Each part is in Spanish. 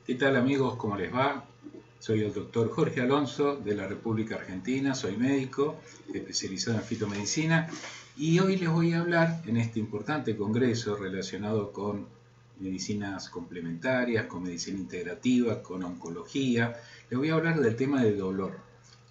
¿Qué tal amigos? ¿Cómo les va? Soy el doctor Jorge Alonso de la República Argentina, soy médico especializado en fitomedicina y hoy les voy a hablar en este importante congreso relacionado con medicinas complementarias, con medicina integrativa, con oncología. Les voy a hablar del tema del dolor.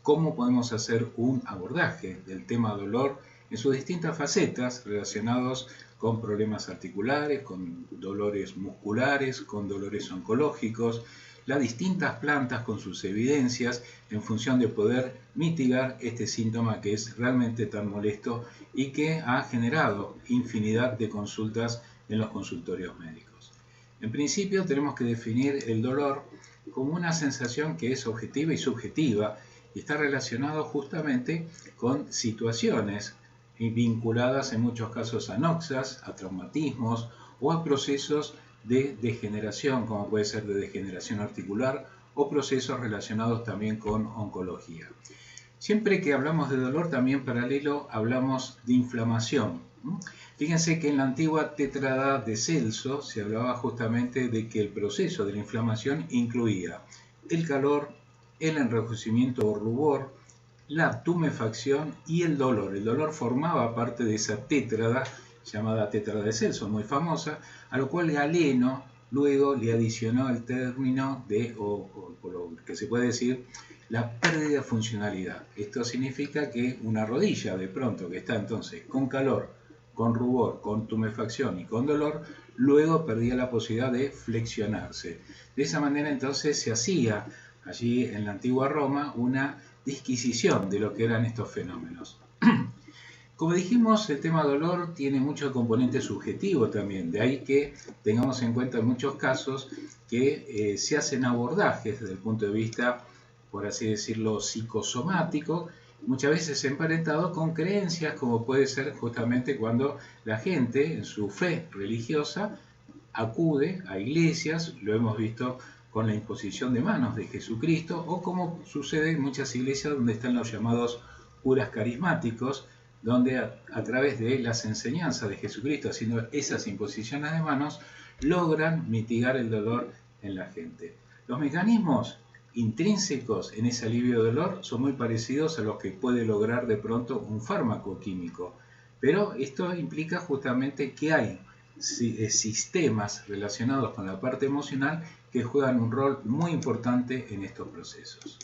¿Cómo podemos hacer un abordaje del tema dolor en sus distintas facetas relacionados con problemas articulares, con dolores musculares, con dolores oncológicos, las distintas plantas con sus evidencias en función de poder mitigar este síntoma que es realmente tan molesto y que ha generado infinidad de consultas en los consultorios médicos? En principio tenemos que definir el dolor como una sensación que es objetiva y subjetiva y está relacionado justamente con situaciones vinculadas en muchos casos a noxas, a traumatismos o a procesos de degeneración, como puede ser de degeneración articular o procesos relacionados también con oncología. Siempre que hablamos de dolor, también paralelo hablamos de inflamación. Fíjense que en la antigua Tétrada de Celso se hablaba justamente de que el proceso de la inflamación incluía el calor, el enrojecimiento o rubor, la tumefacción y el dolor. El dolor formaba parte de esa tétrada llamada Tétrada de Celso, muy famosa, a lo cual Galeno luego le adicionó el término de, o lo que se puede decir, la pérdida de funcionalidad. Esto significa que una rodilla de pronto que está entonces con calor, con rubor, con tumefacción y con dolor, luego perdía la posibilidad de flexionarse. De esa manera entonces se hacía allí en la antigua Roma una disquisición de lo que eran estos fenómenos. Como dijimos, el tema dolor tiene mucho componente subjetivo también, de ahí que tengamos en cuenta en muchos casos que se hacen abordajes desde el punto de vista, por así decirlo, psicosomático, muchas veces emparentado con creencias, como puede ser justamente cuando la gente en su fe religiosa acude a iglesias, lo hemos visto con la imposición de manos de Jesucristo, o como sucede en muchas iglesias donde están los llamados curas carismáticos, donde a través de las enseñanzas de Jesucristo, haciendo esas imposiciones de manos, logran mitigar el dolor en la gente. Los mecanismos intrínsecos en ese alivio de dolor son muy parecidos a los que puede lograr de pronto un fármaco químico, pero esto implica justamente que hay sistemas relacionados con la parte emocional que juegan un rol muy importante en estos procesos.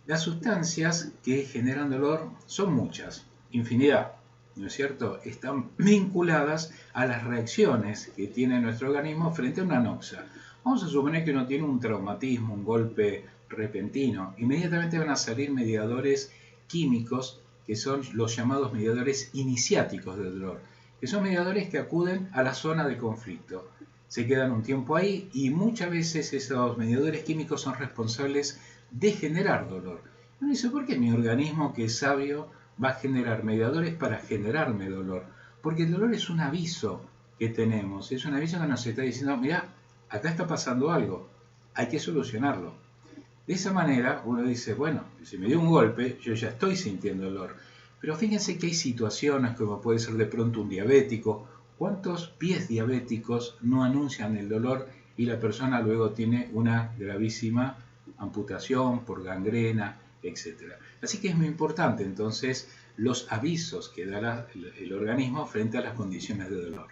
Las sustancias que generan dolor son muchas, infinidad, ¿no es cierto? Están vinculadas a las reacciones que tiene nuestro organismo frente a una noxa. Vamos a suponer que uno tiene un traumatismo, un golpe repentino. Inmediatamente van a salir mediadores químicos que son los llamados mediadores iniciáticos del dolor, que son mediadores que acuden a la zona de conflicto. Se quedan un tiempo ahí y muchas veces esos mediadores químicos son responsables de generar dolor. Uno dice, ¿por qué mi organismo, que es sabio, va a generar mediadores para generarme dolor? Porque el dolor es un aviso que tenemos, es un aviso que nos está diciendo, mira, acá está pasando algo, hay que solucionarlo. De esa manera uno dice, bueno, si me dio un golpe, yo ya estoy sintiendo dolor. Pero fíjense que hay situaciones como puede ser de pronto un diabético. ¿Cuántos pies diabéticos no anuncian el dolor y la persona luego tiene una gravísima amputación por gangrena, etcétera? Así que es muy importante entonces los avisos que da el organismo frente a las condiciones de dolor.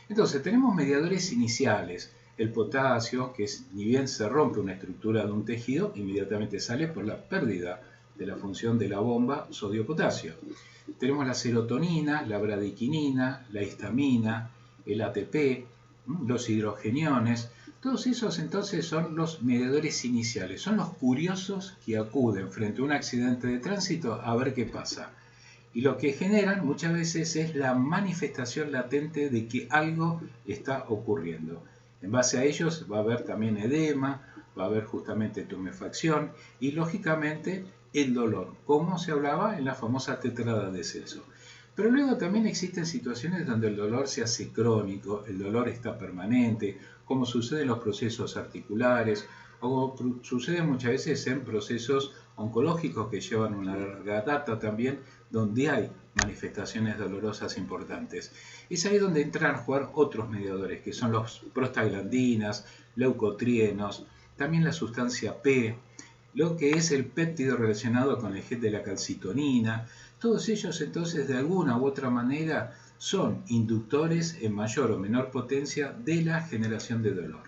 Entonces tenemos mediadores iniciales. El potasio, que ni bien se rompe una estructura de un tejido, inmediatamente sale por la pérdida de la función de la bomba sodio-potasio. Tenemos la serotonina, la bradiquinina, la histamina, el ATP, los hidrogeniones. Todos esos entonces son los mediadores iniciales, son los curiosos que acuden frente a un accidente de tránsito a ver qué pasa. Y lo que generan muchas veces es la manifestación latente de que algo está ocurriendo. En base a ellos va a haber también edema, va a haber justamente tumefacción y lógicamente el dolor, como se hablaba en la famosa Tétrada de Celso. Pero luego también existen situaciones donde el dolor se hace crónico, el dolor está permanente, como sucede en los procesos articulares, o sucede muchas veces en procesos oncológicos que llevan una larga data también, donde hay manifestaciones dolorosas importantes. Es ahí donde entran a jugar otros mediadores, que son los prostaglandinas, leucotrienos, también la sustancia P, lo que es el péptido relacionado con el gen de la calcitonina. Todos ellos entonces de alguna u otra manera son inductores en mayor o menor potencia de la generación de dolor.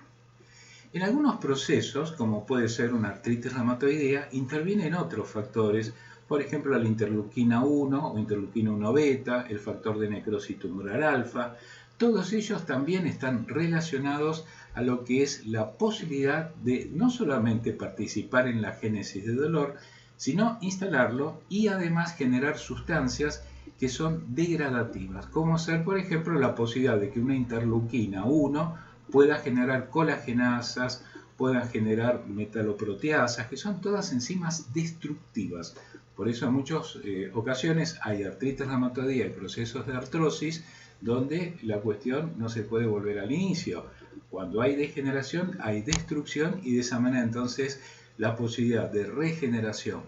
En algunos procesos, como puede ser una artritis reumatoidea, intervienen otros factores, por ejemplo la interleuquina 1 o interleuquina 1 beta, el factor de necrosis tumoral alfa. Todos ellos también están relacionados a lo que es la posibilidad de no solamente participar en la génesis de dolor, sino instalarlo y además generar sustancias que son degradativas, como ser por ejemplo la posibilidad de que una interleuquina 1 pueda generar colagenasas, pueda generar metaloproteasas, que son todas enzimas destructivas. Por eso en muchas ocasiones hay artritis reumatoidea y procesos de artrosis donde la cuestión no se puede volver al inicio. Cuando hay degeneración hay destrucción y de esa manera entonces la posibilidad de regeneración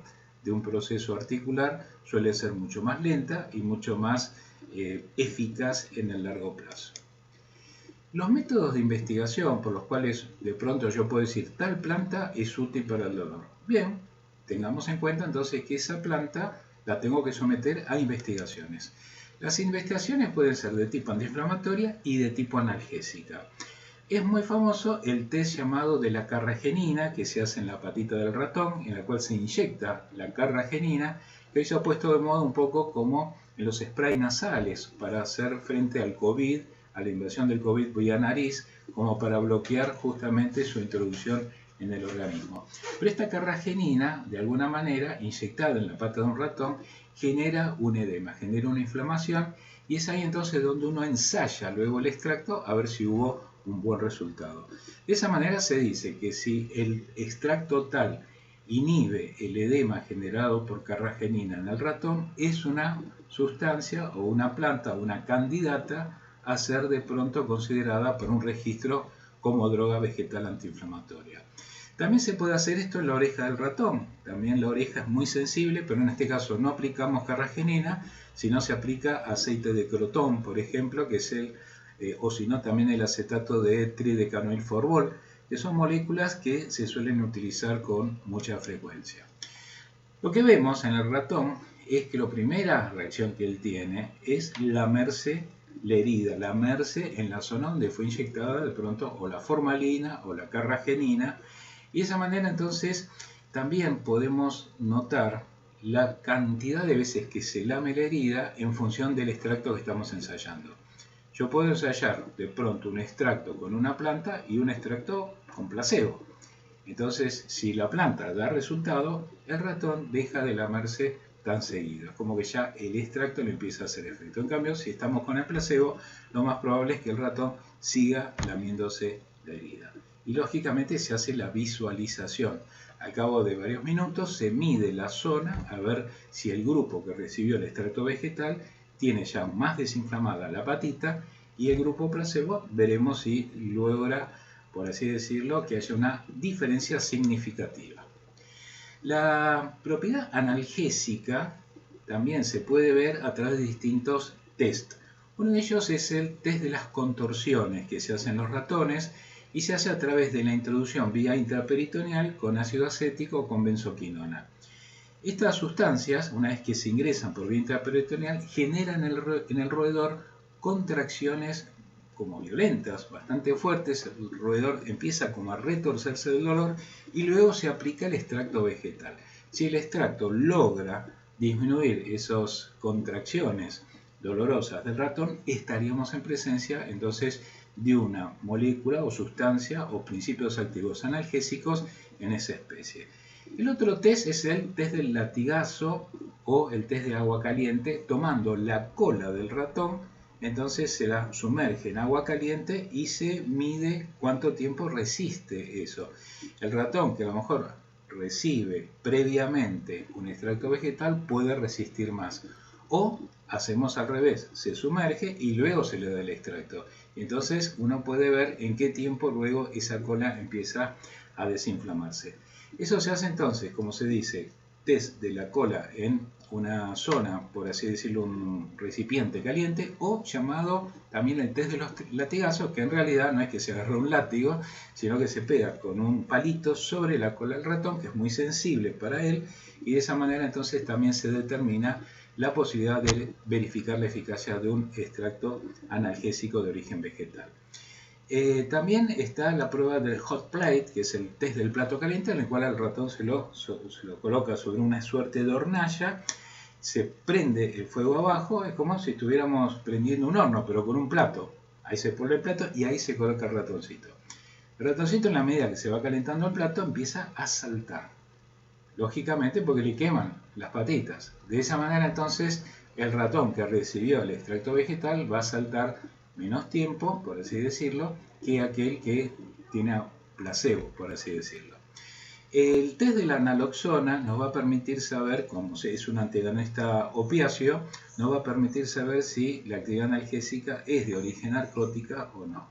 de un proceso articular suele ser mucho más lenta y mucho más eficaz en el largo plazo. Los métodos de investigación por los cuales de pronto yo puedo decir tal planta es útil para el dolor. Bien, tengamos en cuenta entonces que esa planta la tengo que someter a investigaciones. Las investigaciones pueden ser de tipo antiinflamatoria y de tipo analgésica. Es muy famoso el test llamado de la carragenina que se hace en la patita del ratón, en la cual se inyecta la carragenina, que hoy se ha puesto de moda un poco como en los sprays nasales para hacer frente al COVID, a la invasión del COVID vía nariz, como para bloquear justamente su introducción en el organismo. Pero esta carragenina, de alguna manera, inyectada en la pata de un ratón, genera un edema, genera una inflamación, y es ahí entonces donde uno ensaya luego el extracto a ver si hubo un buen resultado. De esa manera se dice que si el extracto tal inhibe el edema generado por carragenina en el ratón, es una sustancia o una planta o una candidata a ser de pronto considerada por un registro como droga vegetal antiinflamatoria. También se puede hacer esto en la oreja del ratón. También la oreja es muy sensible, pero en este caso no aplicamos carragenina, sino se aplica aceite de crotón, por ejemplo, que es o si no también el acetato de tridecanoilforbol, que son moléculas que se suelen utilizar con mucha frecuencia. Lo que vemos en el ratón es que la primera reacción que él tiene es lamerse la herida, lamerse en la zona donde fue inyectada de pronto o la formalina o la carragenina, y de esa manera entonces también podemos notar la cantidad de veces que se lame la herida en función del extracto que estamos ensayando. Yo puedo ensayar de pronto un extracto con una planta y un extracto con placebo. Entonces, si la planta da resultado, el ratón deja de lamerse tan seguido. Es como que ya el extracto le empieza a hacer efecto. En cambio, si estamos con el placebo, lo más probable es que el ratón siga lamiéndose la herida. Y lógicamente se hace la visualización. Al cabo de varios minutos se mide la zona a ver si el grupo que recibió el extracto vegetal tiene ya más desinflamada la patita, y el grupo placebo veremos si logra, por así decirlo, que haya una diferencia significativa. La propiedad analgésica también se puede ver a través de distintos test. Uno de ellos es el test de las contorsiones que se hacen en los ratones y se hace a través de la introducción vía intraperitoneal con ácido acético o con benzoquinona. Estas sustancias, una vez que se ingresan por vía intraperitoneal, generan en el roedor contracciones como violentas, bastante fuertes. El roedor empieza como a retorcerse del dolor y luego se aplica el extracto vegetal. Si el extracto logra disminuir esas contracciones dolorosas del ratón, estaríamos en presencia entonces de una molécula o sustancia o principios activos analgésicos en esa especie. El otro test es el test del latigazo o el test de agua caliente, tomando la cola del ratón, entonces se la sumerge en agua caliente y se mide cuánto tiempo resiste eso. El ratón que a lo mejor recibe previamente un extracto vegetal puede resistir más. O hacemos al revés, se sumerge y luego se le da el extracto. Entonces uno puede ver en qué tiempo luego esa cola empieza a desinflamarse. Eso se hace entonces, como se dice, test de la cola en una zona, por así decirlo, un recipiente caliente, o llamado también el test de los latigazos, que en realidad no es que se agarre un látigo, sino que se pega con un palito sobre la cola del ratón, que es muy sensible para él, y de esa manera entonces también se determina la posibilidad de verificar la eficacia de un extracto analgésico de origen vegetal. También está la prueba del hot plate, que es el test del plato caliente, en el cual al ratón se lo coloca sobre una suerte de hornalla, se prende el fuego abajo, es como si estuviéramos prendiendo un horno, pero con un plato. Ahí se pone el plato y ahí se coloca el ratoncito. El ratoncito, en la medida que se va calentando el plato, empieza a saltar. Lógicamente porque le queman las patitas. De esa manera entonces el ratón que recibió el extracto vegetal va a saltar menos tiempo, por así decirlo, que aquel que tiene placebo, por así decirlo. El test de la naloxona nos va a permitir saber, como es un antagonista opiáceo, nos va a permitir saber si la actividad analgésica es de origen narcótica o no.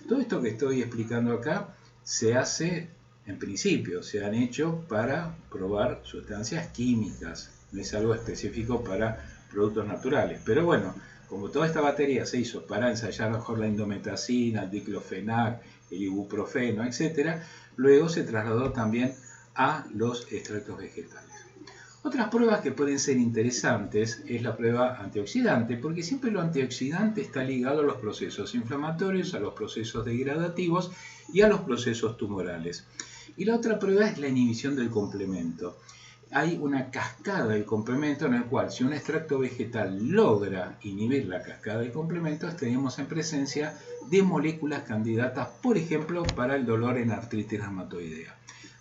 Todo esto que estoy explicando acá se hace, en principio, se han hecho para probar sustancias químicas, no es algo específico para productos naturales. Pero bueno, como toda esta batería se hizo para ensayar mejor la indometacina, el diclofenac, el ibuprofeno, etc., luego se trasladó también a los extractos vegetales. Otras pruebas que pueden ser interesantes es la prueba antioxidante, porque siempre lo antioxidante está ligado a los procesos inflamatorios, a los procesos degradativos y a los procesos tumorales. Y la otra prueba es la inhibición del complemento. Hay una cascada del complemento en el cual si un extracto vegetal logra inhibir la cascada del complemento, estaríamos en presencia de moléculas candidatas, por ejemplo, para el dolor en artritis reumatoidea.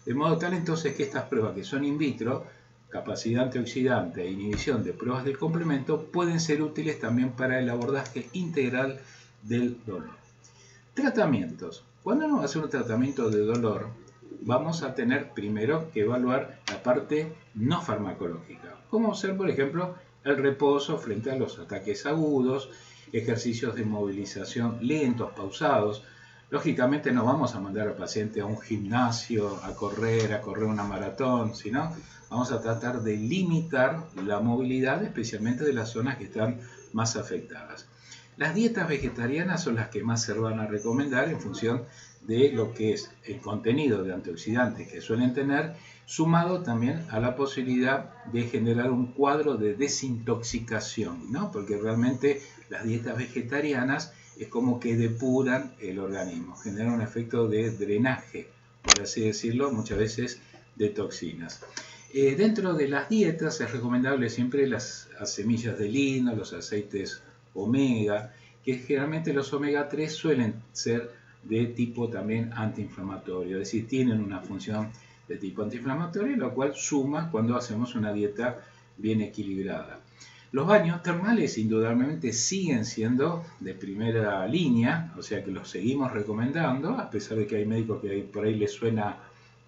De modo tal entonces que estas pruebas que son in vitro, capacidad antioxidante e inhibición de pruebas del complemento, pueden ser útiles también para el abordaje integral del dolor. Tratamientos. Cuando uno va a hacer un tratamiento de dolor, vamos a tener primero que evaluar la parte no farmacológica, como ser, por ejemplo, el reposo frente a los ataques agudos, ejercicios de movilización lentos, pausados. Lógicamente no vamos a mandar al paciente a un gimnasio a correr una maratón, sino vamos a tratar de limitar la movilidad, especialmente de las zonas que están más afectadas. Las dietas vegetarianas son las que más se van a recomendar en función de lo que es el contenido de antioxidantes que suelen tener, sumado también a la posibilidad de generar un cuadro de desintoxicación, ¿no? Porque realmente las dietas vegetarianas es como que depuran el organismo, generan un efecto de drenaje, por así decirlo, muchas veces de toxinas. Dentro de las dietas es recomendable siempre las semillas de lino, los aceites omega, que generalmente los omega 3 suelen ser de tipo también antiinflamatorio, es decir, tienen una función de tipo antiinflamatorio, lo cual suma cuando hacemos una dieta bien equilibrada. Los baños termales indudablemente siguen siendo de primera línea, o sea que los seguimos recomendando, a pesar de que hay médicos que por ahí les suena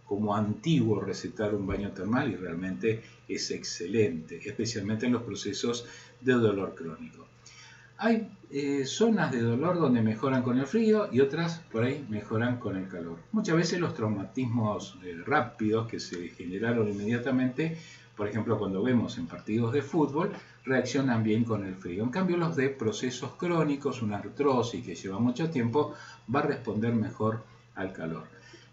como antiguo recetar un baño termal y realmente es excelente, especialmente en los procesos de dolor crónico. Hay zonas de dolor donde mejoran con el frío y otras por ahí mejoran con el calor. Muchas veces los traumatismos rápidos que se generaron inmediatamente, por ejemplo cuando vemos en partidos de fútbol, reaccionan bien con el frío. En cambio los de procesos crónicos, una artrosis que lleva mucho tiempo, va a responder mejor al calor.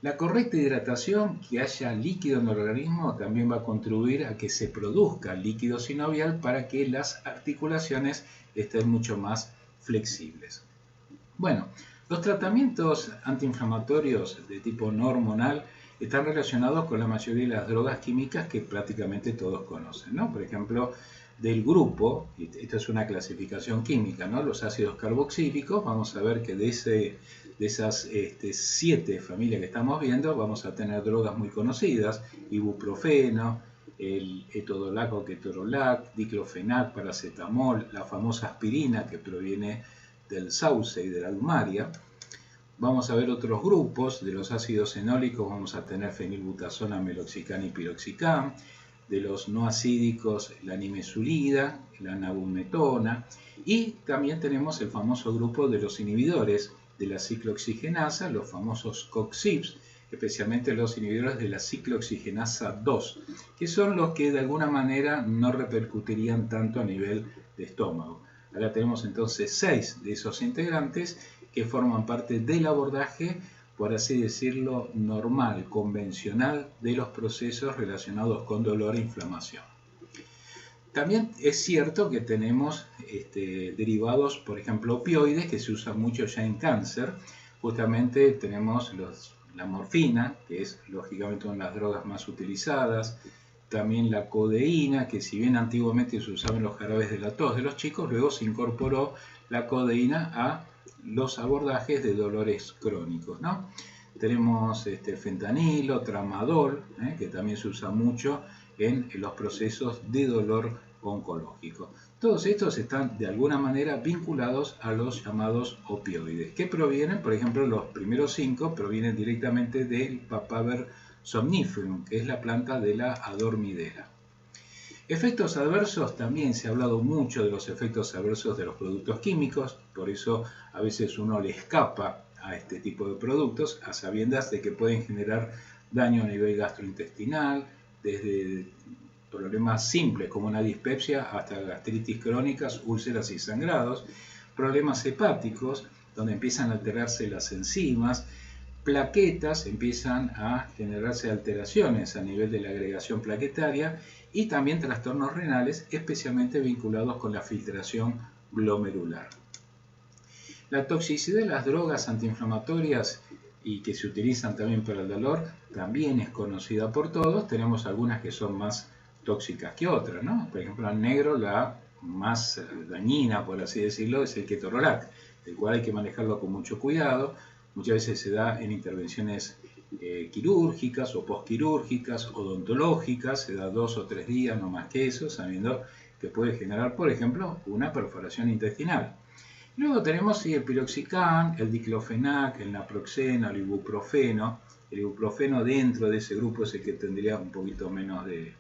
La correcta hidratación, que haya líquido en el organismo, también va a contribuir a que se produzca líquido sinovial para que las articulaciones estén mucho más flexibles. Bueno, los tratamientos antiinflamatorios de tipo no hormonal están relacionados con la mayoría de las drogas químicas que prácticamente todos conocen, ¿no? Por ejemplo, del grupo, y esto es una clasificación química, ¿no? Los ácidos carboxílicos, vamos a ver que de esas 7 familias que estamos viendo, vamos a tener drogas muy conocidas, ibuprofeno, el etodolac, ketorolac, diclofenac, paracetamol, la famosa aspirina que proviene del sauce y de la almaria. Vamos a ver otros grupos de los ácidos fenólicos, vamos a tener fenilbutazona, meloxicam y piroxicam. de los no acídicos, la nimesulida, la nabumetona, y también tenemos el famoso grupo de los inhibidores de la ciclooxigenasa, los famosos COX-CYPs, especialmente los inhibidores de la ciclooxigenasa 2, que son los que de alguna manera no repercutirían tanto a nivel de estómago. Acá tenemos entonces 6 de esos integrantes que forman parte del abordaje, por así decirlo, normal, convencional de los procesos relacionados con dolor e inflamación. También es cierto que tenemos derivados, por ejemplo, opioides, que se usan mucho ya en cáncer. Justamente tenemos la morfina, que es lógicamente una de las drogas más utilizadas. También la codeína, que si bien antiguamente se usaba en los jarabes de la tos de los chicos, luego se incorporó la codeína a los abordajes de dolores crónicos, ¿no? Tenemos fentanilo, tramadol, que también se usa mucho en los procesos de dolor oncológico. Todos estos están de alguna manera vinculados a los llamados opioides, que provienen, por ejemplo, los primeros 5 provienen directamente del Papaver somniferum, que es la planta de la adormidera. Efectos adversos, también se ha hablado mucho de los efectos adversos de los productos químicos, por eso a veces uno le escapa a este tipo de productos, a sabiendas de que pueden generar daño a nivel gastrointestinal, desde problemas simples como una dispepsia hasta gastritis crónicas, úlceras y sangrados, problemas hepáticos, donde empiezan a alterarse las enzimas, plaquetas, empiezan a generarse alteraciones a nivel de la agregación plaquetaria y también trastornos renales, especialmente vinculados con la filtración glomerular. La toxicidad de las drogas antiinflamatorias y que se utilizan también para el dolor también es conocida por todos. Tenemos algunas que son más tóxicas que otras, ¿no? Por ejemplo, en negro la más dañina, por así decirlo, es el ketorolac, el cual hay que manejarlo con mucho cuidado. Muchas veces se da en intervenciones quirúrgicas o posquirúrgicas, odontológicas, se da 2 o 3 días, no más que eso, sabiendo que puede generar, por ejemplo, una perforación intestinal. Luego tenemos el piroxicam, el diclofenac, el naproxeno, el ibuprofeno. El ibuprofeno dentro de ese grupo es el que tendría un poquito menos de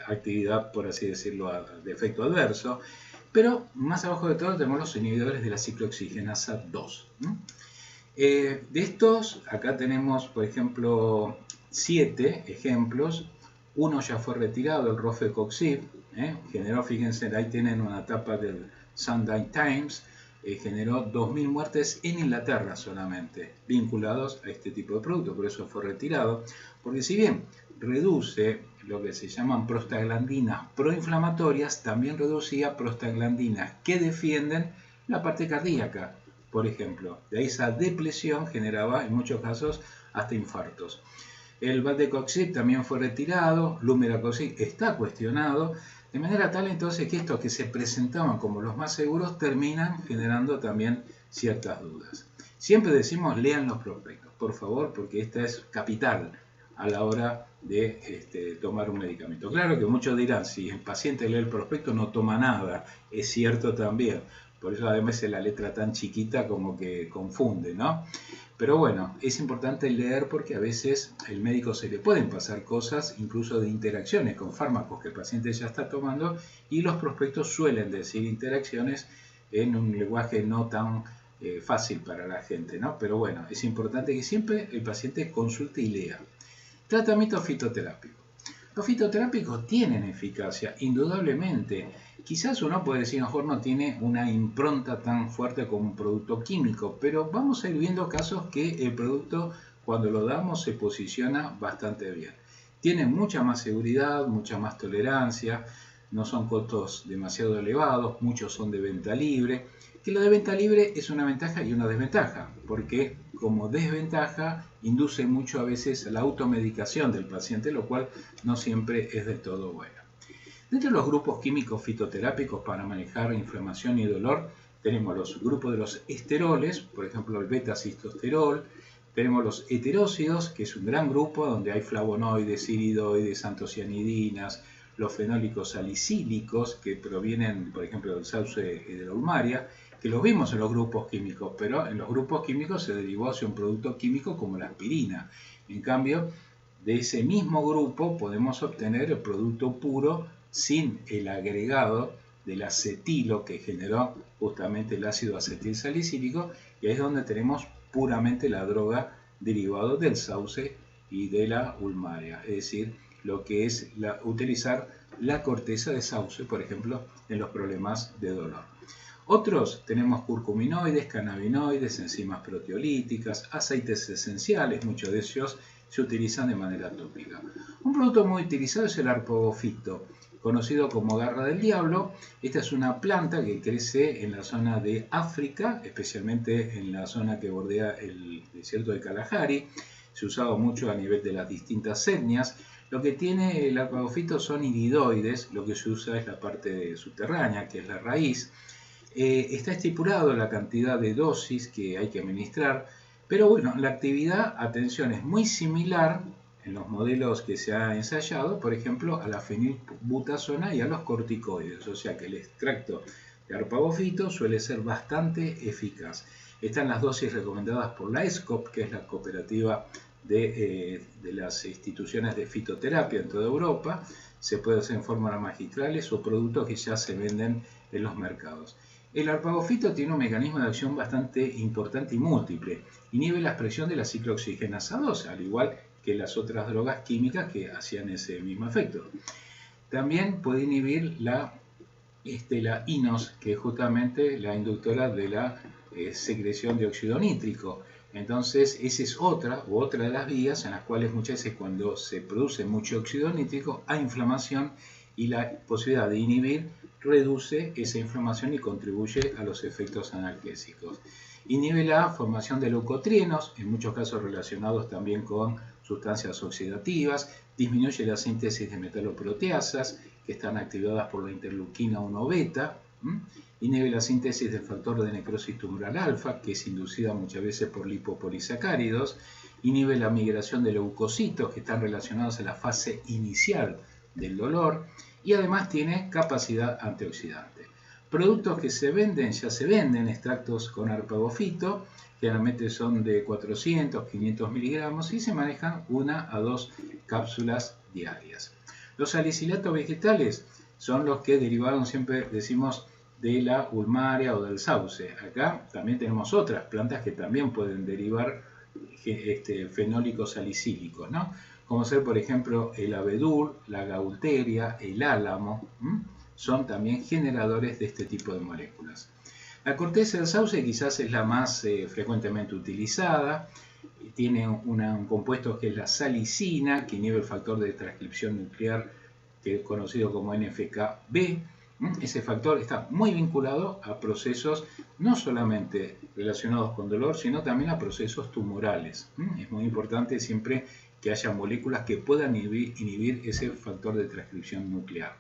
actividad, por así decirlo, de efecto adverso. Pero más abajo de todo tenemos los inhibidores de la ciclooxigenasa 2. De estos, acá tenemos, por ejemplo, 7 ejemplos. Uno ya fue retirado, el Rofecoxib, generó, fíjense, ahí tienen una tapa del Sunday Times, generó 2.000 muertes en Inglaterra solamente, vinculados a este tipo de producto, por eso fue retirado, porque si bien reduce lo que se llaman prostaglandinas proinflamatorias, también reducía prostaglandinas que defienden la parte cardíaca, por ejemplo. De ahí esa depresión generaba en muchos casos hasta infartos. El Valdecoxib también fue retirado, Lumeracoxib está cuestionado, de manera tal entonces que estos que se presentaban como los más seguros terminan generando también ciertas dudas. Siempre decimos lean los prospectos, por favor, porque esta es capital a la hora de tomar un medicamento. Claro que muchos dirán, si el paciente lee el prospecto no toma nada, es cierto también. Por eso además es la letra tan chiquita como que confunde, ¿no? Pero bueno, es importante leer porque a veces al médico se le pueden pasar cosas, incluso de interacciones con fármacos que el paciente ya está tomando, y los prospectos suelen decir interacciones en un lenguaje no tan fácil para la gente, ¿no? Pero bueno, es importante que siempre el paciente consulte y lea. Tratamiento fitoterápico. Los fitoterápicos tienen eficacia, indudablemente. Quizás uno puede decir, mejor no tiene una impronta tan fuerte como un producto químico, pero vamos a ir viendo casos que el producto, cuando lo damos, se posiciona bastante bien. Tiene mucha más seguridad, mucha más tolerancia, no son costos demasiado elevados, muchos son de venta libre. Que lo de venta libre es una ventaja y una desventaja, porque como desventaja induce mucho a veces la automedicación del paciente, lo cual no siempre es del todo bueno. Dentro de los grupos químicos fitoterápicos para manejar inflamación y dolor, tenemos los grupos de los esteroles, por ejemplo el beta-cistosterol, tenemos los heterócidos, que es un gran grupo donde hay flavonoides, iridoides, antocianidinas, los fenólicos salicílicos, que provienen, por ejemplo, del sauce de la ulmaria, que los vimos en los grupos químicos, pero en los grupos químicos se derivó hacia un producto químico como la aspirina. En cambio, de ese mismo grupo podemos obtener el producto puro sin el agregado del acetilo que generó justamente el ácido acetilsalicílico, y ahí es donde tenemos puramente la droga derivado del sauce y de la ulmaria, es decir, lo que es utilizar la corteza de sauce, por ejemplo, en los problemas de dolor. Otros tenemos curcuminoides, cannabinoides, enzimas proteolíticas, aceites esenciales, muchos de ellos se utilizan de manera tópica. Un producto muy utilizado es el arpagofito, conocido como garra del diablo. Esta es una planta que crece en la zona de África, especialmente en la zona que bordea el desierto de Kalahari. Se usaba mucho a nivel de las distintas etnias. Lo que tiene el arpagofito son iridoides, lo que se usa es la parte subterránea, que es la raíz. Está estipulado la cantidad de dosis que hay que administrar, pero bueno, la actividad, atención, es muy similar en los modelos que se ha ensayado, por ejemplo, a la fenilbutazona y a los corticoides, o sea que el extracto de arpagofito suele ser bastante eficaz. Están las dosis recomendadas por la ESCOP, que es la cooperativa de las instituciones de fitoterapia en toda Europa. Se puede hacer en fórmulas magistrales o productos que ya se venden en los mercados. El arpagofito tiene un mecanismo de acción bastante importante y múltiple. Inhibe la expresión de la ciclooxigenasa 2, al igual que las otras drogas químicas que hacían ese mismo efecto. También puede inhibir la INOS, que es justamente la inductora de la secreción de óxido nítrico. Entonces, esa es otra de las vías en las cuales muchas veces cuando se produce mucho óxido nítrico hay inflamación, y la posibilidad de inhibir reduce esa inflamación y contribuye a los efectos analgésicos. Inhibe la formación de leucotrienos, en muchos casos relacionados también con sustancias oxidativas, disminuye la síntesis de metaloproteasas, que están activadas por la interleuquina 1 beta, inhibe la síntesis del factor de necrosis tumoral alfa, que es inducida muchas veces por lipopolisacáridos, inhibe la migración de leucocitos, que están relacionados a la fase inicial del dolor, y además tiene capacidad antioxidante. Productos que ya se venden extractos con arpagofito, generalmente son de 400, 500 miligramos y se manejan 1 a 2 cápsulas diarias. Los salicilatos vegetales son los que derivaron, siempre decimos, de la ulmaria o del sauce. Acá también tenemos otras plantas que también pueden derivar fenólicos salicílicos, ¿no? Como ser, por ejemplo, el abedul, la gaulteria, el álamo, son también generadores de este tipo de moléculas. La corteza del sauce quizás es la más frecuentemente utilizada. Tiene un compuesto que es la salicina, que inhibe el factor de transcripción nuclear, que es conocido como NFKB. Ese factor está muy vinculado a procesos no solamente relacionados con dolor, sino también a procesos tumorales. Es muy importante siempre que haya moléculas que puedan inhibir ese factor de transcripción nuclear.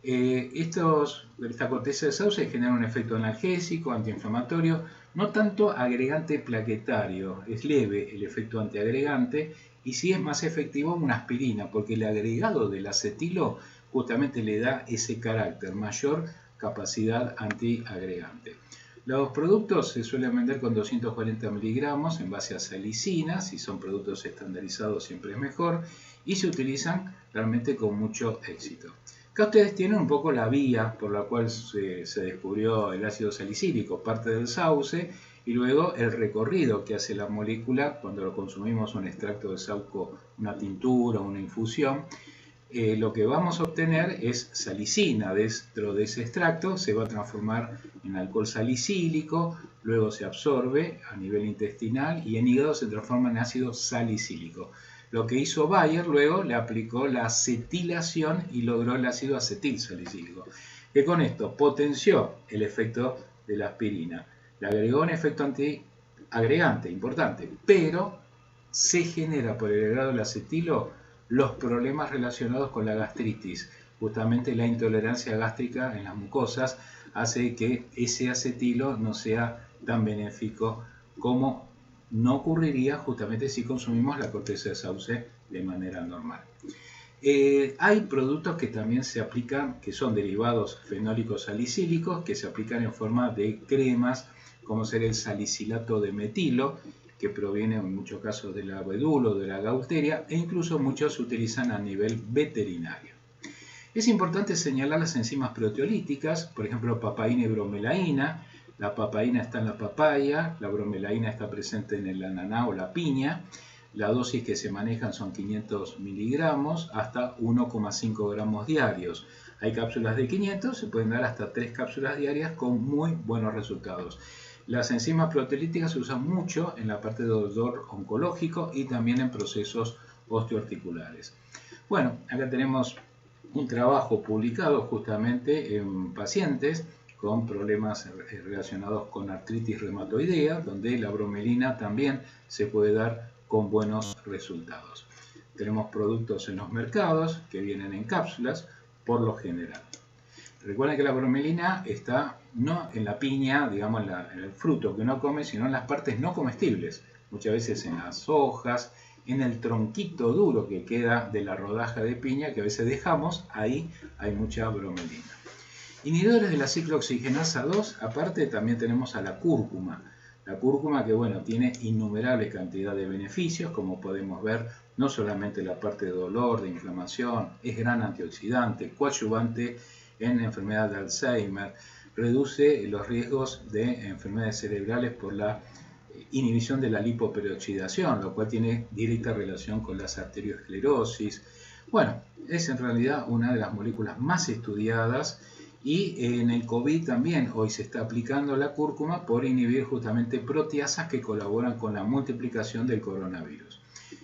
Esta corteza de sauce genera un efecto analgésico, antiinflamatorio, no tanto agregante plaquetario, es leve el efecto antiagregante, y sí es más efectivo una aspirina, porque el agregado del acetilo justamente le da ese carácter, mayor capacidad antiagregante. Los productos se suelen vender con 240 miligramos en base a salicina. Si son productos estandarizados siempre es mejor, y se utilizan realmente con mucho éxito. Acá ustedes tienen un poco la vía por la cual se descubrió el ácido salicílico, parte del sauce, y luego el recorrido que hace la molécula cuando lo consumimos, un extracto de sauco, una tintura, una infusión. Lo que vamos a obtener es salicina. Dentro de ese extracto se va a transformar en alcohol salicílico, luego se absorbe a nivel intestinal y en hígado se transforma en ácido salicílico. Lo que hizo Bayer luego le aplicó la acetilación y logró el ácido acetilsalicílico, que con esto potenció el efecto de la aspirina. Le agregó un efecto antiagregante importante, pero se genera por el agregado del acetilo los problemas relacionados con la gastritis. Justamente la intolerancia gástrica en las mucosas hace que ese acetilo no sea tan benéfico como no ocurriría justamente si consumimos la corteza de sauce de manera normal. Hay productos que también se aplican, que son derivados fenólicos salicílicos, que se aplican en forma de cremas, como ser el salicilato de metilo, que proviene en muchos casos del abedul o de la gaulteria, e incluso muchos se utilizan a nivel veterinario. Es importante señalar las enzimas proteolíticas, por ejemplo, papaína y bromelaína. La papaína está en la papaya, la bromelaína está presente en el ananá o la piña. La dosis que se manejan son 500 miligramos hasta 1,5 gramos diarios. Hay cápsulas de 500, se pueden dar hasta 3 cápsulas diarias con muy buenos resultados. Las enzimas proteolíticas se usan mucho en la parte de dolor oncológico y también en procesos osteoarticulares. Bueno, acá tenemos un trabajo publicado justamente en pacientes con problemas relacionados con artritis reumatoidea, donde la bromelina también se puede dar con buenos resultados. Tenemos productos en los mercados que vienen en cápsulas por lo general. Recuerden que la bromelina está no en la piña, digamos en el fruto que uno come, sino en las partes no comestibles, muchas veces en las hojas, en el tronquito duro que queda de la rodaja de piña que a veces dejamos, ahí hay mucha bromelina. Inhibidores de la ciclooxigenasa 2, aparte también tenemos a la cúrcuma. La cúrcuma que bueno, tiene innumerable cantidad de beneficios, como podemos ver, no solamente la parte de dolor, de inflamación, es gran antioxidante, coadyuvante en enfermedad de Alzheimer, reduce los riesgos de enfermedades cerebrales por la inhibición de la lipoperoxidación, lo cual tiene directa relación con las arteriosclerosis. Bueno, es en realidad una de las moléculas más estudiadas y en el COVID también hoy se está aplicando la cúrcuma por inhibir justamente proteasas que colaboran con la multiplicación del coronavirus.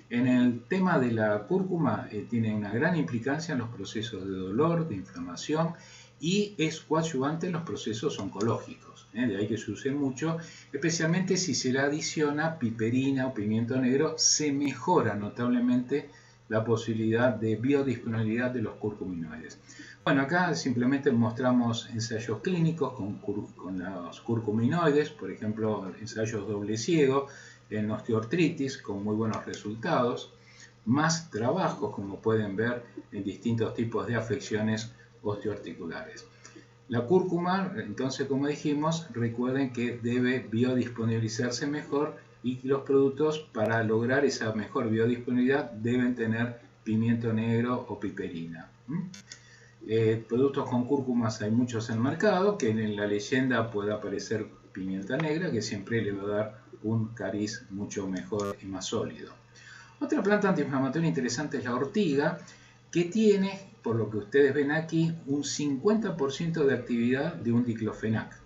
En el tema de la cúrcuma tiene una gran implicancia en los procesos de dolor, de inflamación y es coadyuvante en los procesos oncológicos. De ahí que se use mucho, especialmente si se le adiciona piperina o pimiento negro, se mejora notablemente la posibilidad de biodisponibilidad de los curcuminoides. Bueno, acá simplemente mostramos ensayos clínicos con los curcuminoides, por ejemplo, ensayos doble ciego en osteoartritis con muy buenos resultados, más trabajos como pueden ver en distintos tipos de afecciones osteoarticulares. La cúrcuma, entonces, como dijimos, recuerden que debe biodisponibilizarse mejor y los productos para lograr esa mejor biodisponibilidad deben tener pimiento negro o piperina. Productos con cúrcumas hay muchos en el mercado, que en la leyenda puede aparecer pimienta negra, que siempre le va a dar un cariz mucho mejor y más sólido. Otra planta antiinflamatoria interesante es la ortiga, que tiene, por lo que ustedes ven aquí, un 50% de actividad de un diclofenac.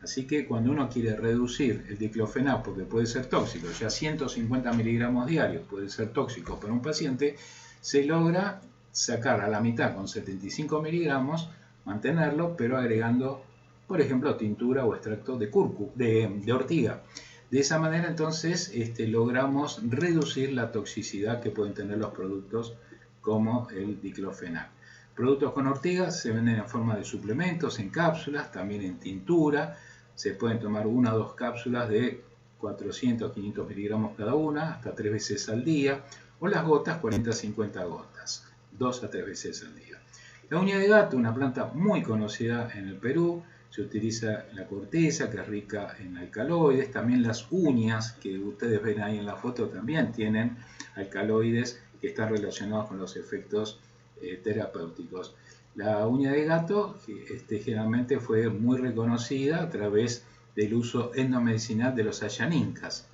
Así que cuando uno quiere reducir el diclofenac, porque puede ser tóxico, ya 150 miligramos diarios puede ser tóxico para un paciente, se logra sacar a la mitad con 75 miligramos, mantenerlo, pero agregando, por ejemplo, tintura o extracto de ortiga. De esa manera entonces logramos reducir la toxicidad que pueden tener los productos como el diclofenac. Productos con ortiga se venden en forma de suplementos, en cápsulas, también en tintura. Se pueden tomar 1 o 2 cápsulas de 400 o 500 miligramos cada una, hasta 3 veces al día, o las gotas 40 a 50 gotas, 2 a 3 veces al día. La uña de gato, una planta muy conocida en el Perú, se utiliza la corteza, que es rica en alcaloides. También las uñas que ustedes ven ahí en la foto también tienen alcaloides que están relacionados con los efectos terapéuticos. La uña de gato generalmente fue muy reconocida a través del uso endomedicinal de los ayanincas.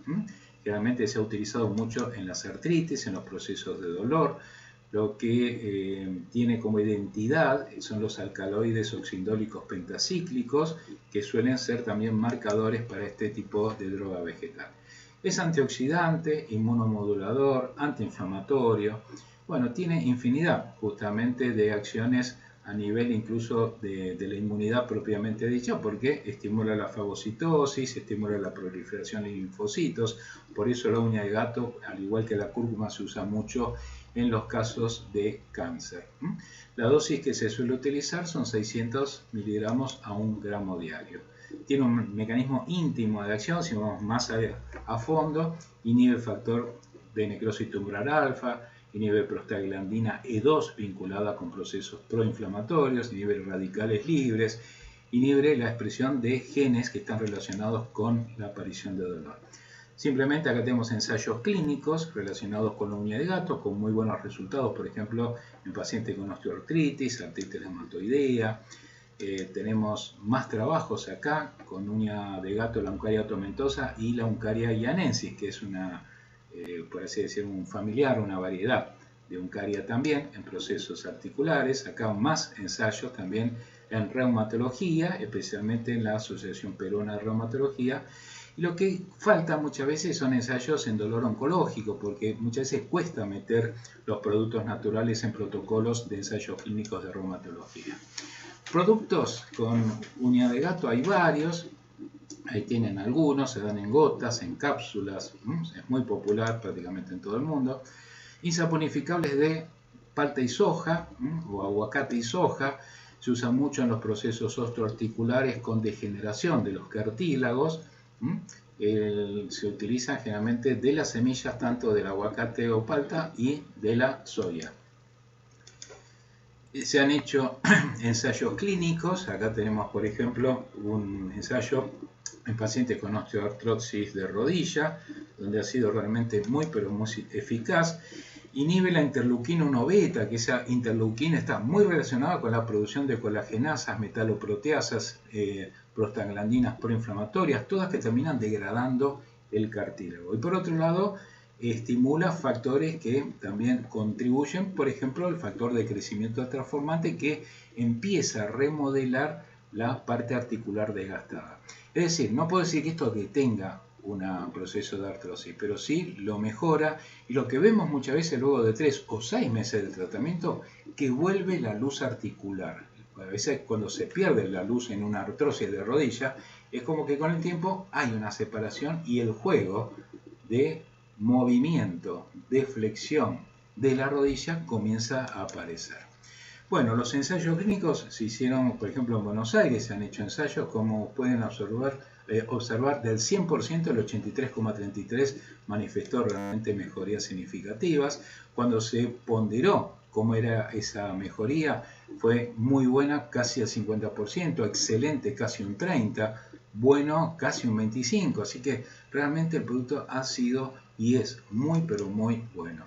Generalmente se ha utilizado mucho en las artritis, en los procesos de dolor. Lo que tiene como identidad son los alcaloides oxindólicos pentacíclicos, que suelen ser también marcadores para este tipo de droga vegetal. Es antioxidante, inmunomodulador, antiinflamatorio. Bueno, tiene infinidad justamente de acciones a nivel incluso de la inmunidad propiamente dicha, porque estimula la fagocitosis, estimula la proliferación de linfocitos. Por eso la uña de gato, al igual que la cúrcuma, se usa mucho en los casos de cáncer. La dosis que se suele utilizar son 600 miligramos a 1 gramo diario. Tiene un mecanismo íntimo de acción, si vamos más a fondo, inhibe el factor de necrosis tumoral alfa, inhibe prostaglandina E2 vinculada con procesos proinflamatorios, inhibe radicales libres, inhibe la expresión de genes que están relacionados con la aparición de dolor. Simplemente acá tenemos ensayos clínicos relacionados con la uña de gato, con muy buenos resultados, por ejemplo, en pacientes con osteoartritis, artritis reumatoidea. Tenemos más trabajos acá con uña de gato, la Uncaria tomentosa y la Uncaria guianensis, que es una, por así decirlo, un familiar, una variedad de Uncaria también en procesos articulares. Acá más ensayos también en reumatología, especialmente en la Asociación Peruana de Reumatología. Y lo que falta muchas veces son ensayos en dolor oncológico, porque muchas veces cuesta meter los productos naturales en protocolos de ensayos clínicos de reumatología. Productos con uña de gato hay varios, ahí tienen algunos, se dan en gotas, en cápsulas, es muy popular prácticamente en todo el mundo. Insaponificables de palta y soja o aguacate y soja, se usa mucho en los procesos osteoarticulares con degeneración de los cartílagos. Se utilizan generalmente de las semillas tanto del aguacate o palta y de la soya. Se han hecho ensayos clínicos. Acá tenemos, por ejemplo, un ensayo en pacientes con osteoartrosis de rodilla, donde ha sido realmente muy eficaz. Inhibe la interleuquina 1 beta, que esa interleuquina está muy relacionada con la producción de colagenasas, metaloproteasas, prostaglandinas proinflamatorias, todas que terminan degradando el cartílago. Y por otro lado, estimula factores que también contribuyen, por ejemplo, el factor de crecimiento transformante que empieza a remodelar la parte articular desgastada. Es decir, no puedo decir que esto detenga un proceso de artrosis, pero sí lo mejora, y lo que vemos muchas veces luego de 3 o 6 meses de tratamiento, que vuelve la luz articular. A veces cuando se pierde la luz en una artrosis de rodilla, es como que con el tiempo hay una separación y el juego de movimiento, de flexión de la rodilla comienza a aparecer. Bueno, los ensayos clínicos se hicieron, por ejemplo, en Buenos Aires, se han hecho ensayos, como pueden observar del 100%, el 83,33% manifestó realmente mejorías significativas. Cuando se ponderó cómo era esa mejoría, fue muy buena, casi el 50%, excelente, casi un 30%, bueno, casi un 25%, así que realmente el producto ha sido y es muy, pero muy bueno.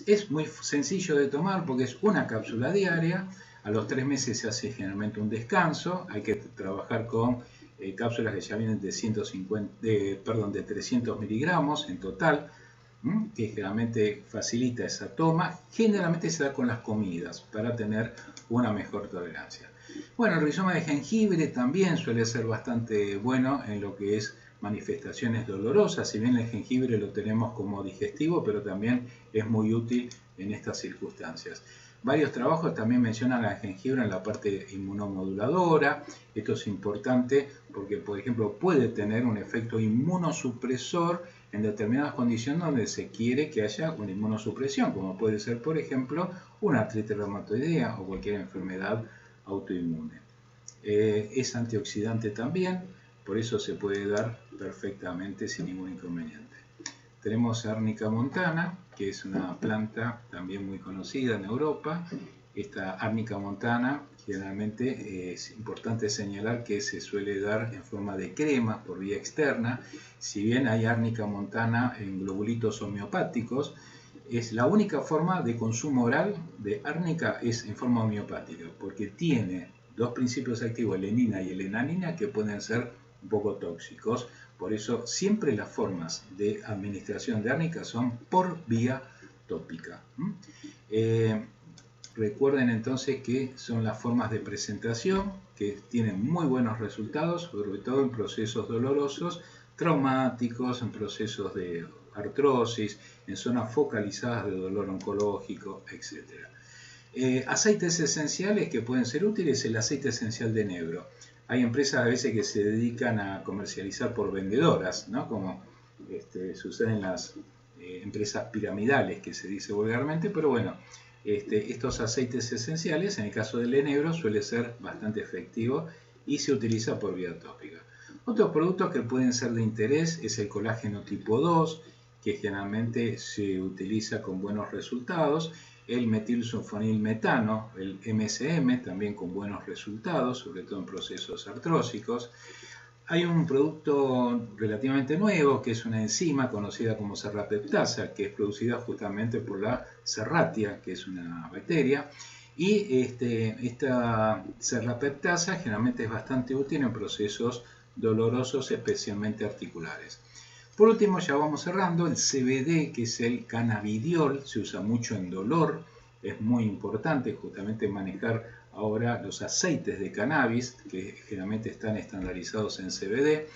Es muy sencillo de tomar porque es una cápsula diaria. A los 3 meses se hace generalmente un descanso. Hay que trabajar con cápsulas que ya vienen de 300 miligramos en total, que generalmente facilita esa toma. Generalmente se da con las comidas para tener una mejor tolerancia. Bueno, el rizoma de jengibre también suele ser bastante bueno en lo que es manifestaciones dolorosas. Si bien el jengibre lo tenemos como digestivo, pero también es muy útil en estas circunstancias. Varios trabajos también mencionan al jengibre en la parte inmunomoduladora. Esto es importante porque, por ejemplo, puede tener un efecto inmunosupresor en determinadas condiciones donde se quiere que haya una inmunosupresión, como puede ser, por ejemplo, una artritis reumatoidea o cualquier enfermedad autoinmune. Es antioxidante también, por eso se puede dar perfectamente sin ningún inconveniente. Tenemos Arnica montana, que es una planta también muy conocida en Europa. Esta Arnica montana, generalmente es importante señalar que se suele dar en forma de crema por vía externa. Si bien hay Arnica montana en globulitos homeopáticos, es la única forma de consumo oral de árnica es en forma homeopática, porque tiene dos principios activos, helenina y helenanina, que pueden ser un poco tóxicos. Por eso siempre las formas de administración de árnica son por vía tópica. Recuerden entonces que son las formas de presentación que tienen muy buenos resultados, sobre todo en procesos dolorosos, traumáticos, en procesos de artrosis, en zonas focalizadas de dolor oncológico, etc. Aceites esenciales que pueden ser útiles, el aceite esencial de enebro. Hay empresas a veces que se dedican a comercializar por vendedoras, ¿no? Como sucede en las empresas piramidales, que se dice vulgarmente, pero bueno, estos aceites esenciales, en el caso del enebro, suele ser bastante efectivo y se utiliza por vía tópica. Otros productos que pueden ser de interés es el colágeno tipo 2, que generalmente se utiliza con buenos resultados, el metilsulfonilmetano, el MSM, también con buenos resultados, sobre todo en procesos artrósicos. Hay un producto relativamente nuevo que es una enzima conocida como serrapeptasa, que es producida justamente por la Serratia, que es una bacteria. Y esta serrapeptasa generalmente es bastante útil en procesos dolorosos, especialmente articulares. Por último, ya vamos cerrando, el CBD, que es el cannabidiol, se usa mucho en dolor, es muy importante justamente manejar ahora los aceites de cannabis, que generalmente están estandarizados en CBD.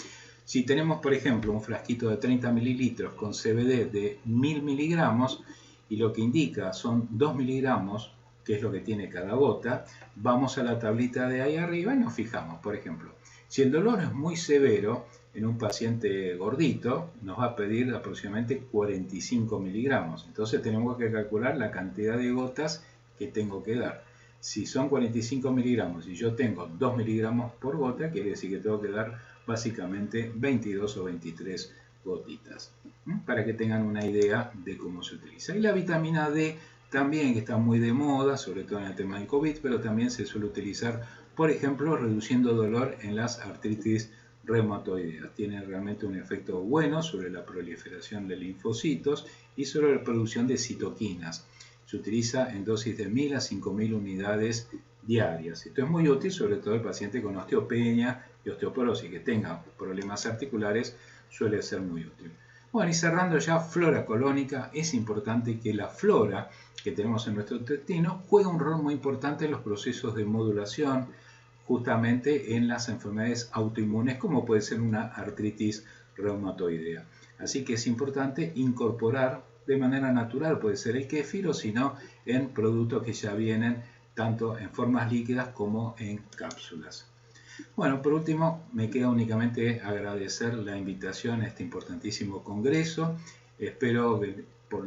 Si tenemos, por ejemplo, un frasquito de 30 mililitros con CBD de 1000 miligramos, y lo que indica son 2 miligramos, que es lo que tiene cada gota, vamos a la tablita de ahí arriba y nos fijamos, por ejemplo, si el dolor es muy severo, en un paciente gordito nos va a pedir aproximadamente 45 miligramos. Entonces tenemos que calcular la cantidad de gotas que tengo que dar. Si son 45 miligramos y yo tengo 2 miligramos por gota, quiere decir que tengo que dar básicamente 22 o 23 gotitas. Para que tengan una idea de cómo se utiliza. Y la vitamina D también, que está muy de moda, sobre todo en el tema del COVID, pero también se suele utilizar, por ejemplo, reduciendo dolor en las artritis reumatoideas. Tiene realmente un efecto bueno sobre la proliferación de linfocitos y sobre la producción de citoquinas. Se utiliza en dosis de 1000 a 5000 unidades diarias. Esto es muy útil, sobre todo el paciente con osteopenia y osteoporosis que tenga problemas articulares, suele ser muy útil. Bueno, y cerrando ya, flora colónica, es importante que la flora que tenemos en nuestro intestino juega un rol muy importante en los procesos de modulación, justamente en las enfermedades autoinmunes como puede ser una artritis reumatoidea. Así que es importante incorporar de manera natural, puede ser el kéfir o si no en productos que ya vienen tanto en formas líquidas como en cápsulas. Bueno, por último me queda únicamente agradecer la invitación a este importantísimo congreso. Espero que por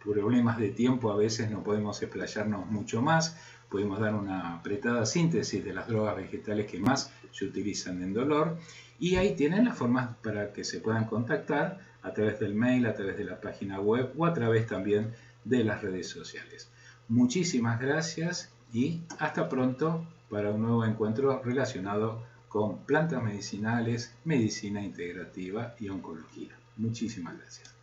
problemas de tiempo a veces no podemos explayarnos mucho más. Pudimos dar una apretada síntesis de las drogas vegetales que más se utilizan en dolor. Y ahí tienen las formas para que se puedan contactar a través del mail, a través de la página web o a través también de las redes sociales. Muchísimas gracias y hasta pronto para un nuevo encuentro relacionado con plantas medicinales, medicina integrativa y oncología. Muchísimas gracias.